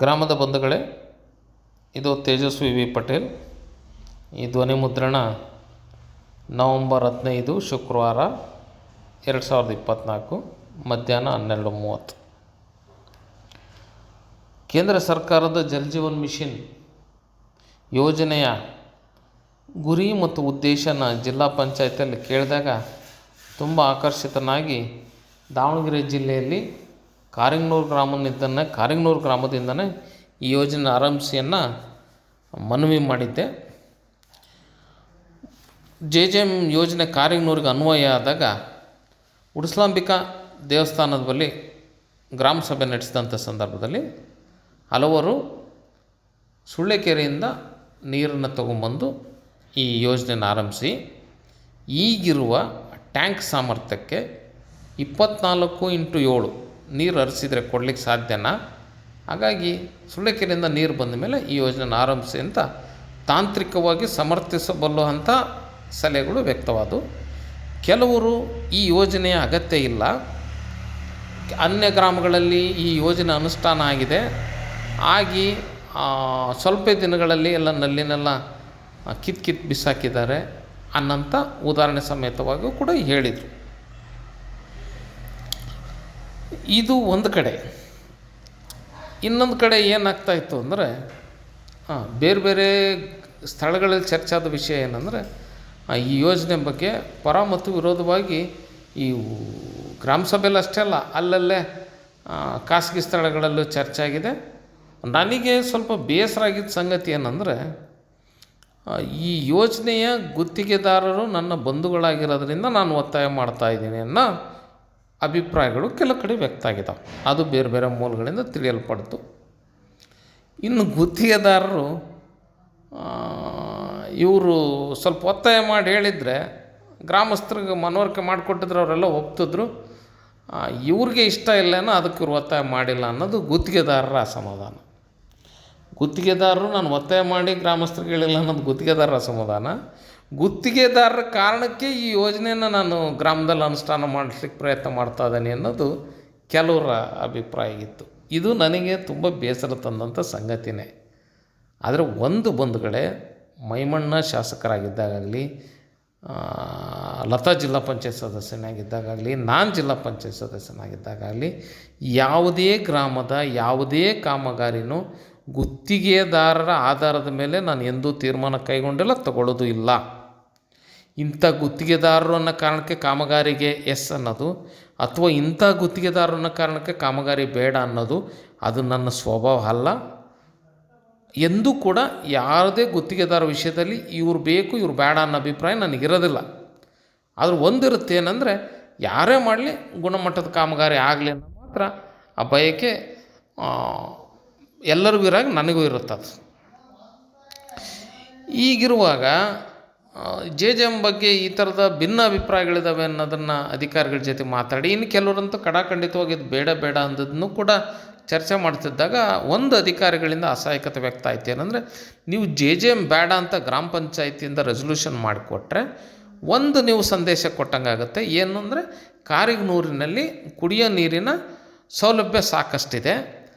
ಗ್ರಾಮದ ಬಂಧುಗಳೇ, ಇದು ತೇಜಸ್ವಿ ವಿ ಪಟೇಲ್. ಈ ಧ್ವನಿ ಮುದ್ರಣ ನವಂಬರ್ 15 ಶುಕ್ರವಾರ 2024 ಮಧ್ಯಾಹ್ನ 12:30. ಕೇಂದ್ರ ಸರ್ಕಾರದ ಜಲ್ ಜೀವನ್ ಮಿಷನ್ ಯೋಜನೆಯ ಗುರಿ ಮತ್ತು ಉದ್ದೇಶನ ಜಿಲ್ಲಾ ಪಂಚಾಯತಿಯಲ್ಲಿ ಕೇಳಿದಾಗ ತುಂಬ ಆಕರ್ಷಿತನಾಗಿ ದಾವಣಗೆರೆ ಜಿಲ್ಲೆಯಲ್ಲಿ ಕಾರಿಂಗ್ನೂರು ಗ್ರಾಮದಿಂದನೇ ಈ ಯೋಜನೆ ಆರಂಭಿಸಿಯನ್ನು ಮನವಿ ಮಾಡಿದ್ದೆ. JJM ಯೋಜನೆ ಕಾರಿಂಗ್ನೂರಿಗೆ ಅನ್ವಯ ಆದಾಗ ಉಡಿಸ್ಲಾಂಬಿಕಾ ದೇವಸ್ಥಾನದ ಬಳಿ ಗ್ರಾಮ ಸಭೆ ನಡೆಸಿದಂಥ ಸಂದರ್ಭದಲ್ಲಿ ಹಲವರು ಸುಳ್ಳೆಕೆರೆಯಿಂದ ನೀರನ್ನು ತಗೊಂಬಂದು ಈ ಯೋಜನೆಯನ್ನು ಆರಂಭಿಸಿ ಈಗಿರುವ ಟ್ಯಾಂಕ್ ಸಾಮರ್ಥ್ಯಕ್ಕೆ 24x7 ನೀರು ಹರಿಸಿದರೆ ಕೊಡಲಿಕ್ಕೆ ಸಾಧ್ಯನಾ, ಹಾಗಾಗಿ ಸುಳ್ಳೆಕೆರೆಯಿಂದ ನೀರು ಬಂದ ಮೇಲೆ ಈ ಯೋಜನೆಯನ್ನು ಆರಂಭಿಸಿ ಅಂತ ತಾಂತ್ರಿಕವಾಗಿ ಸಮರ್ಥಿಸಬಲ್ಲ ಅಂಥ ಸಲಹೆಗಳು ವ್ಯಕ್ತವಾದವು. ಕೆಲವರು ಈ ಯೋಜನೆಯ ಅಗತ್ಯ ಇಲ್ಲ, ಅನ್ಯ ಗ್ರಾಮಗಳಲ್ಲಿ ಈ ಯೋಜನೆ ಅನುಷ್ಠಾನ ಆಗಿದೆ, ಆಗಿ ಸ್ವಲ್ಪ ದಿನಗಳಲ್ಲಿ ಎಲ್ಲ ನಲ್ಲಿನೆಲ್ಲ ಕಿತ್ತು ಬಿಸಾಕಿದ್ದಾರೆ ಅನ್ನಂಥ ಉದಾಹರಣೆ ಸಮೇತವಾಗಿಯೂ ಕೂಡ ಹೇಳಿದರು. ಇದು ಒಂದು ಕಡೆ. ಇನ್ನೊಂದು ಕಡೆ ಏನಾಗ್ತಾಯಿತ್ತು ಅಂದರೆ, ಬೇರೆ ಬೇರೆ ಸ್ಥಳಗಳಲ್ಲಿ ಚರ್ಚೆ ಆದ ವಿಷಯ ಏನಂದರೆ, ಈ ಯೋಜನೆ ಬಗ್ಗೆ ಪರ ಮತ್ತು ವಿರೋಧವಾಗಿ ಈ ಗ್ರಾಮ ಸಭೆಯಲ್ಲಿ ಅಷ್ಟೇ ಅಲ್ಲ, ಅಲ್ಲಲ್ಲೇ ಖಾಸಗಿ ಸ್ಥಳಗಳಲ್ಲೂ ಚರ್ಚೆ ಆಗಿದೆ. ನನಗೆ ಸ್ವಲ್ಪ ಬೇಸರ ಆಗಿದ್ದ ಸಂಗತಿ ಏನಂದರೆ, ಈ ಯೋಜನೆಯ ಗುತ್ತಿಗೆದಾರರು ನನ್ನ ಬಂಧುಗಳಾಗಿರೋದ್ರಿಂದ ನಾನು ಒತ್ತಾಯ ಮಾಡ್ತಾಯಿದ್ದೀನಿ ಅನ್ನೋ ಅಭಿಪ್ರಾಯಗಳು ಕೆಲ ಕಡೆ ವ್ಯಕ್ತ ಆಗಿದ್ದಾವೆ. ಅದು ಬೇರೆ ಬೇರೆ ಮೂಲಗಳಿಂದ ತಿಳಿಯಲ್ಪಡ್ತು. ಇನ್ನು ಗುತ್ತಿಗೆದಾರರು ಇವರು ಸ್ವಲ್ಪ ಒತ್ತಾಯ ಮಾಡಿ ಹೇಳಿದರೆ ಗ್ರಾಮಸ್ಥರಿಗೆ ಮನವರಿಕೆ ಮಾಡಿಕೊಟ್ಟಿದ್ರೆ ಅವರೆಲ್ಲ ಒಪ್ತಿದ್ರು. ಇವ್ರಿಗೆ ಇಷ್ಟ ಇಲ್ಲೇನೋ, ಅದಕ್ಕೆ ಇವ್ರು ಒತ್ತಾಯ ಮಾಡಿಲ್ಲ ಅನ್ನೋದು ಗುತ್ತಿಗೆದಾರರ ಅಸಮಾಧಾನ. ಗುತ್ತಿಗೆದಾರರು ನಾನು ಒತ್ತಾಯ ಮಾಡಿ ಗ್ರಾಮಸ್ಥರಿಗೆ ಹೇಳಿಲ್ಲ ಅನ್ನೋದು ಗುತ್ತಿಗೆದಾರರ ಅಸಮಾಧಾನ. ಗುತ್ತಿಗೆದಾರರ ಕಾರಣಕ್ಕೆ ಈ ಯೋಜನೆಯನ್ನು ನಾನು ಗ್ರಾಮದಲ್ಲಿ ಅನುಷ್ಠಾನ ಮಾಡಲಿಕ್ಕೆ ಪ್ರಯತ್ನ ಮಾಡ್ತಾ ಇದ್ದೀನಿ ಅನ್ನೋದು ಕೆಲವರ ಅಭಿಪ್ರಾಯ ಇತ್ತು. ಇದು ನನಗೆ ತುಂಬ ಬೇಸರ ತಂದಂಥ ಸಂಗತಿನೇ. ಆದರೆ ಒಂದು ಬಂಧುಗಳೇ, ಮೈಮಣ್ಣ ಶಾಸಕರಾಗಿದ್ದಾಗಲಿ, ಲತಾ ಜಿಲ್ಲಾ ಪಂಚಾಯತ್ ಸದಸ್ಯನಾಗಿದ್ದಾಗಲಿ, ನಾನು ಜಿಲ್ಲಾ ಪಂಚಾಯತ್ ಸದಸ್ಯನಾಗಿದ್ದಾಗಲಿ, ಯಾವುದೇ ಗ್ರಾಮದ ಯಾವುದೇ ಕಾಮಗಾರಿನೂ ಗುತ್ತಿಗೆದಾರರ ಆಧಾರದ ಮೇಲೆ ನಾನು ಎಂದೂ ತೀರ್ಮಾನ ಕೈಗೊಂಡಿಲ್ಲ, ತಗೊಳ್ಳೋದು ಇಲ್ಲ. ಇಂಥ ಗುತ್ತಿಗೆದಾರರು ಅನ್ನೋ ಕಾರಣಕ್ಕೆ ಕಾಮಗಾರಿಗೆ ಎಸ್ ಅನ್ನೋದು, ಅಥವಾ ಇಂಥ ಗುತ್ತಿಗೆದಾರರು ಅನ್ನೋ ಕಾರಣಕ್ಕೆ ಕಾಮಗಾರಿ ಬೇಡ ಅನ್ನೋದು ಅದು ನನ್ನ ಸ್ವಭಾವ ಅಲ್ಲ. ಎಂದೂ ಕೂಡ ಯಾವುದೇ ಗುತ್ತಿಗೆದಾರ ವಿಷಯದಲ್ಲಿ ಇವ್ರು ಬೇಕು ಇವ್ರು ಬೇಡ ಅನ್ನೋ ಅಭಿಪ್ರಾಯ ನನಗಿರೋದಿಲ್ಲ. ಆದರೂ ಒಂದಿರುತ್ತೆ ಏನಂದರೆ, ಯಾರೇ ಮಾಡಲಿ ಗುಣಮಟ್ಟದ ಕಾಮಗಾರಿ ಆಗಲಿ ಅನ್ನೋ ಮಾತ್ರ ಆ ಬಯಕೆ ಎಲ್ಲರಿಗೂ ಇರಾಗ ನನಗೂ ಇರುತ್ತದೆ. ಈಗಿರುವಾಗ JJM ಬಗ್ಗೆ ಈ ಥರದ ಭಿನ್ನ ಅಭಿಪ್ರಾಯಗಳಿದ್ದಾವೆ ಅನ್ನೋದನ್ನು ಅಧಿಕಾರಿಗಳ ಜೊತೆ ಮಾತಾಡಿ, ಇನ್ನು ಕೆಲವರಂತೂ ಕಡಾಖಂಡಿತವಾಗಿ ಇದು ಬೇಡ ಬೇಡ ಅಂದದನ್ನು ಕೂಡ ಚರ್ಚೆ ಮಾಡ್ತಿದ್ದಾಗ ಒಂದು ಅಧಿಕಾರಿಗಳಿಂದ ಅಸಹಾಯಕತೆ ವ್ಯಕ್ತ ಆಯ್ತು. ಏನಂದರೆ, ನೀವು JJM ಬೇಡ ಅಂತ ಗ್ರಾಮ ಪಂಚಾಯತಿಯಿಂದ ರೆಸೊಲ್ಯೂಷನ್ ಮಾಡಿಕೊಟ್ರೆ ಒಂದು ನೀವು ಸಂದೇಶ ಕೊಟ್ಟಂಗಾಗುತ್ತೆ. ಏನು ಅಂದರೆ, ಕಾರಿಂಗ್ನೂರಿನಲ್ಲಿ ಕುಡಿಯೋ ನೀರಿನ ಸೌಲಭ್ಯ ಸಾಕಷ್ಟಿದೆ,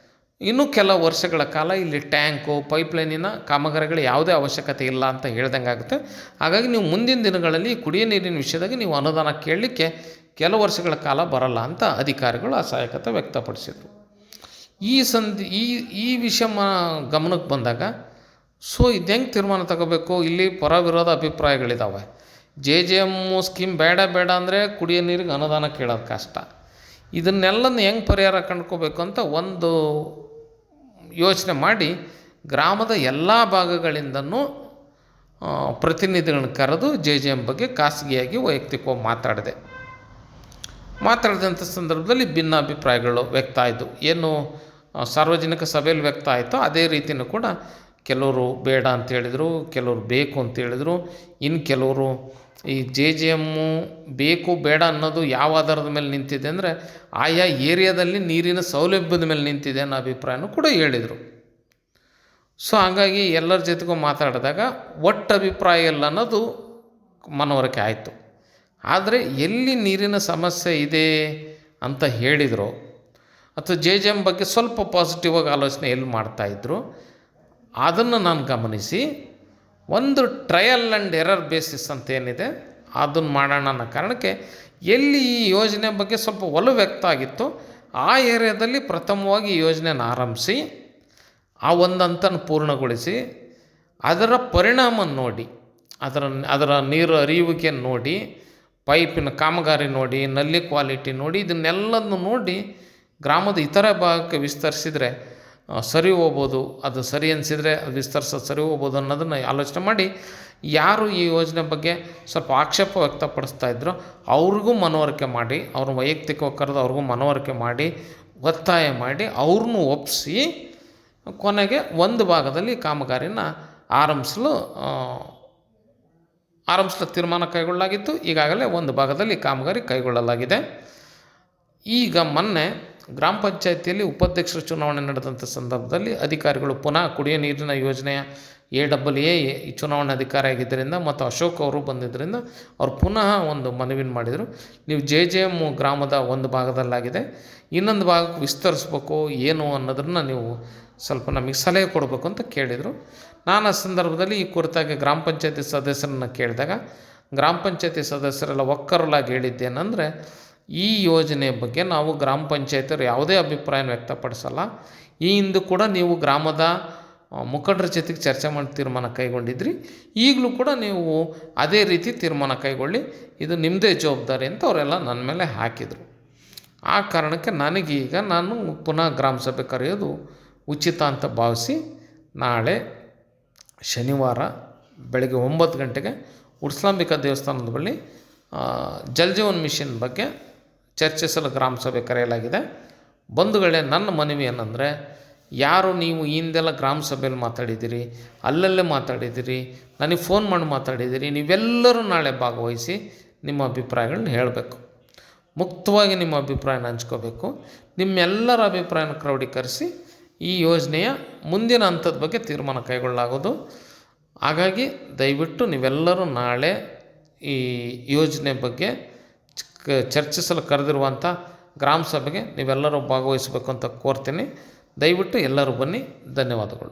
ಇನ್ನೂ ಕೆಲವು ವರ್ಷಗಳ ಕಾಲ ಇಲ್ಲಿ ಟ್ಯಾಂಕು ಪೈಪ್ಲೈನಿನ ಕಾಮಗಾರಿಗಳು ಯಾವುದೇ ಅವಶ್ಯಕತೆ ಇಲ್ಲ ಅಂತ ಹೇಳ್ದಂಗೆ ಆಗುತ್ತೆ. ಹಾಗಾಗಿ ನೀವು ಮುಂದಿನ ದಿನಗಳಲ್ಲಿ ಕುಡಿಯೋ ನೀರಿನ ವಿಷಯದಾಗ ನೀವು ಅನುದಾನ ಕೇಳಲಿಕ್ಕೆ ಕೆಲವು ವರ್ಷಗಳ ಕಾಲ ಬರಲ್ಲ ಅಂತ ಅಧಿಕಾರಿಗಳು ಅಸಹಾಯಕತೆ ವ್ಯಕ್ತಪಡಿಸಿದರು. ಈ ವಿಷಯ ಗಮನಕ್ಕೆ ಬಂದಾಗ ಇದು ಹೆಂಗೆ ತೀರ್ಮಾನ ತಗೋಬೇಕು? ಇಲ್ಲಿ ಪರ ವಿರೋಧ ಅಭಿಪ್ರಾಯಗಳಿದ್ದಾವೆ. JJM ಸ್ಕೀಮ್ ಬೇಡ ಅಂದರೆ ಕುಡಿಯೋ ನೀರಿಗೆ ಅನುದಾನ ಕೇಳೋದು ಕಷ್ಟ. ಇದನ್ನೆಲ್ಲನ ಹೆಂಗೆ ಪರಿಹಾರ ಕಂಡ್ಕೋಬೇಕು ಅಂತ ಒಂದು ಯೋಚನೆ ಮಾಡಿ ಗ್ರಾಮದ ಎಲ್ಲ ಭಾಗಗಳಿಂದನೂ ಪ್ರತಿನಿಧಿಗಳನ್ನ ಕರೆದು JJM ಬಗ್ಗೆ ಖಾಸಗಿಯಾಗಿ ವೈಯಕ್ತಿಕವಾಗಿ ಮಾತಾಡಿದಂಥ ಸಂದರ್ಭದಲ್ಲಿ ಭಿನ್ನ ಅಭಿಪ್ರಾಯಗಳು ವ್ಯಕ್ತ ಆಯಿತು. ಏನು ಸಾರ್ವಜನಿಕ ಸಭೆಯಲ್ಲಿ ವ್ಯಕ್ತ ಆಯಿತೋ ಅದೇ ರೀತಿಯೂ ಕೂಡ ಕೆಲವರು ಬೇಡ ಅಂತೇಳಿದರು, ಕೆಲವರು ಬೇಕು ಅಂತೇಳಿದರು. ಇನ್ನು ಕೆಲವರು ಈ JJM ಬೇಕು ಬೇಡ ಅನ್ನೋದು ಯಾವ ಆಧಾರದ ಮೇಲೆ ನಿಂತಿದೆ ಅಂದರೆ, ಆಯಾ ಏರಿಯಾದಲ್ಲಿ ನೀರಿನ ಸೌಲಭ್ಯದ ಮೇಲೆ ನಿಂತಿದೆ ಅನ್ನೋ ಅಭಿಪ್ರಾಯನೂ ಕೂಡ ಹೇಳಿದರು. ಹಾಗಾಗಿ ಎಲ್ಲರ ಜೊತೆಗೂ ಮಾತಾಡಿದಾಗ ಒಟ್ಟು ಅಭಿಪ್ರಾಯ ಇಲ್ಲ ಅನ್ನೋದು ಮನವರಿಕೆ ಆಯಿತು. ಆದರೆ ಎಲ್ಲಿ ನೀರಿನ ಸಮಸ್ಯೆ ಇದೆ ಅಂತ ಹೇಳಿದರು ಅಥವಾ JJM ಬಗ್ಗೆ ಸ್ವಲ್ಪ ಪಾಸಿಟಿವ್ ಆಗಿ ಆಲೋಚನೆ ಎಲ್ಲಿ ಮಾಡ್ತಾಯಿದ್ರು ಅದನ್ನು ನಾನು ಗಮನಿಸಿ ಒಂದು ಟ್ರಯಲ್ ಆ್ಯಂಡ್ ಎರರ್ ಬೇಸಿಸ್ ಅಂತ ಏನಿದೆ ಅದನ್ನು ಮಾಡೋಣ ಅನ್ನೋ ಕಾರಣಕ್ಕೆ ಎಲ್ಲಿ ಈ ಯೋಜನೆ ಬಗ್ಗೆ ಸ್ವಲ್ಪ ಒಲವು ವ್ಯಕ್ತ ಆಗಿತ್ತು ಆ ಏರಿಯಾದಲ್ಲಿ ಪ್ರಥಮವಾಗಿ ಈ ಯೋಜನೆಯನ್ನು ಆರಂಭಿಸಿ ಆ ಒಂದು ಹಂತನ ಪೂರ್ಣಗೊಳಿಸಿ ಅದರ ಪರಿಣಾಮ ನೋಡಿ ಅದರ ನೀರು ಹರಿಯುವಿಕೆಯನ್ನು ನೋಡಿ ಪೈಪಿನ ಕಾಮಗಾರಿ ನೋಡಿ ನಲ್ಲಿ ಕ್ವಾಲಿಟಿ ನೋಡಿ ಇದನ್ನೆಲ್ಲದನ್ನು ನೋಡಿ ಗ್ರಾಮದ ಇತರ ಭಾಗಕ್ಕೆ ವಿಸ್ತರಿಸಿದರೆ ಸರಿ ಹೋಗ್ಬೋದು, ಅದು ಸರಿ ಅನಿಸಿದರೆ ಅದು ವಿಸ್ತರಿಸೋದು ಸರಿ ಹೋಗ್ಬೋದು ಅನ್ನೋದನ್ನು ಆಲೋಚನೆ ಮಾಡಿ ಯಾರು ಈ ಯೋಜನೆ ಬಗ್ಗೆ ಸ್ವಲ್ಪ ಆಕ್ಷೇಪ ವ್ಯಕ್ತಪಡಿಸ್ತಾ ಇದ್ರೋ ಅವ್ರಿಗೂ ಮನವರಿಕೆ ಮಾಡಿ ಅವ್ರನ್ನ ವೈಯಕ್ತಿಕವಾಗಿ ಕರೆದು ಅವ್ರಿಗೂ ಮನವರಿಕೆ ಮಾಡಿ ಒತ್ತಾಯ ಮಾಡಿ ಅವ್ರನ್ನೂ ಒಪ್ಪಿಸಿ ಕೊನೆಗೆ ಒಂದು ಭಾಗದಲ್ಲಿ ಕಾಮಗಾರಿನ ಆರಂಭಿಸಲು ತೀರ್ಮಾನ ಕೈಗೊಳ್ಳಲಾಗಿತ್ತು. ಈಗಾಗಲೇ ಒಂದು ಭಾಗದಲ್ಲಿ ಕಾಮಗಾರಿ ಕೈಗೊಳ್ಳಲಾಗಿದೆ. ಈಗ ಮೊನ್ನೆ ಗ್ರಾಮ ಪಂಚಾಯಿತಿಯಲ್ಲಿ ಉಪಾಧ್ಯಕ್ಷರ ಚುನಾವಣೆ ನಡೆದಂಥ ಸಂದರ್ಭದಲ್ಲಿ ಅಧಿಕಾರಿಗಳು ಪುನಃ ಕುಡಿಯೋ ನೀರಿನ ಯೋಜನೆಯ AAA ಈ ಚುನಾವಣಾಧಿಕಾರಿ ಆಗಿದ್ದರಿಂದ ಮತ್ತು ಅಶೋಕ್ ಅವರು ಬಂದಿದ್ದರಿಂದ ಅವ್ರು ಪುನಃ ಒಂದು ಮನವಿ ಮಾಡಿದರು. ನೀವು JJM ಗ್ರಾಮದ ಒಂದು ಭಾಗದಲ್ಲಾಗಿದೆ, ಇನ್ನೊಂದು ಭಾಗಕ್ಕೆ ವಿಸ್ತರಿಸ್ಬೇಕು ಏನು ಅನ್ನೋದನ್ನು ನೀವು ಸ್ವಲ್ಪ ನಮಗೆ ಸಲಹೆ ಕೊಡಬೇಕು ಅಂತ ಕೇಳಿದರು. ನಾನು ಆ ಸಂದರ್ಭದಲ್ಲಿ ಈ ಕುರಿತಾಗಿ ಗ್ರಾಮ ಪಂಚಾಯತಿ ಸದಸ್ಯರನ್ನು ಕೇಳಿದಾಗ ಗ್ರಾಮ ಪಂಚಾಯತಿ ಸದಸ್ಯರೆಲ್ಲ ಒಕ್ಕರಲಾಗಿ ಹೇಳಿದ್ದೇನೆಂದರೆ, ಈ ಯೋಜನೆ ಬಗ್ಗೆ ನಾವು ಗ್ರಾಮ ಪಂಚಾಯತಿಯವರು ಯಾವುದೇ ಅಭಿಪ್ರಾಯ ವ್ಯಕ್ತಪಡಿಸಲ್ಲ. ಈ ಹಿಂದೆ ಕೂಡ ನೀವು ಗ್ರಾಮದ ಮುಖಂಡರ ಜೊತೆಗೆ ಚರ್ಚೆ ಮಾಡಿ ತೀರ್ಮಾನ ಕೈಗೊಂಡಿದ್ರಿ, ಈಗಲೂ ಕೂಡ ನೀವು ಅದೇ ರೀತಿ ತೀರ್ಮಾನ ಕೈಗೊಳ್ಳಿ, ಇದು ನಿಮ್ಮದೇ ಜವಾಬ್ದಾರಿ ಅಂತ ಅವರೆಲ್ಲ ನನ್ನ ಮೇಲೆ ಹಾಕಿದರು. ಆ ಕಾರಣಕ್ಕೆ ನನಗೀಗ ನಾನು ಪುನಃ ಗ್ರಾಮ ಸಭೆ ಕರೆಯೋದು ಉಚಿತ ಅಂತ ಭಾವಿಸಿ ನಾಳೆ ಶನಿವಾರ ಬೆಳಗ್ಗೆ 9 ಗಂಟೆಗೆ ಉಡ್ಸ್ಲಾಂಬಿಕಾ ದೇವಸ್ಥಾನದ ಬಳಿ ಜಲಜೀವನ್ ಮಿಷನ್ ಬಗ್ಗೆ ಚರ್ಚಿಸಲು ಗ್ರಾಮ ಸಭೆ ಕರೆಯಲಾಗಿದೆ. ಬಂಧುಗಳೇ, ನನ್ನ ಮನವಿ ಏನಂದರೆ, ಯಾರು ನೀವು ಹಿಂದೆಲ್ಲ ಗ್ರಾಮ ಸಭೆಯಲ್ಲಿ ಮಾತಾಡಿದ್ದೀರಿ, ಅಲ್ಲಲ್ಲೇ ಮಾತಾಡಿದ್ದೀರಿ, ನನಗೆ ಫೋನ್ ಮಾಡಿ ಮಾತಾಡಿದ್ದೀರಿ, ನೀವೆಲ್ಲರೂ ನಾಳೆ ಭಾಗವಹಿಸಿ ನಿಮ್ಮ ಅಭಿಪ್ರಾಯಗಳನ್ನ ಹೇಳಬೇಕು. ಮುಕ್ತವಾಗಿ ನಿಮ್ಮ ಅಭಿಪ್ರಾಯನ ಹಂಚ್ಕೋಬೇಕು. ನಿಮ್ಮೆಲ್ಲರ ಅಭಿಪ್ರಾಯನ ಕ್ರೋಢೀಕರಿಸಿ ಈ ಯೋಜನೆಯ ಮುಂದಿನ ಹಂತದ ಬಗ್ಗೆ ತೀರ್ಮಾನ ಕೈಗೊಳ್ಳಲಾಗೋದು. ಹಾಗಾಗಿ ದಯವಿಟ್ಟು ನೀವೆಲ್ಲರೂ ನಾಳೆ ಈ ಯೋಜನೆ ಬಗ್ಗೆ ಚರ್ಚಿಸಲು ಕರೆದಿರುವಂಥ ಗ್ರಾಮ ಸಭೆಗೆ ನೀವೆಲ್ಲರೂ ಭಾಗವಹಿಸಬೇಕು ಅಂತ ಕೋರ್ತೀನಿ. ದಯವಿಟ್ಟು ಎಲ್ಲರೂ ಬನ್ನಿ. ಧನ್ಯವಾದಗಳು.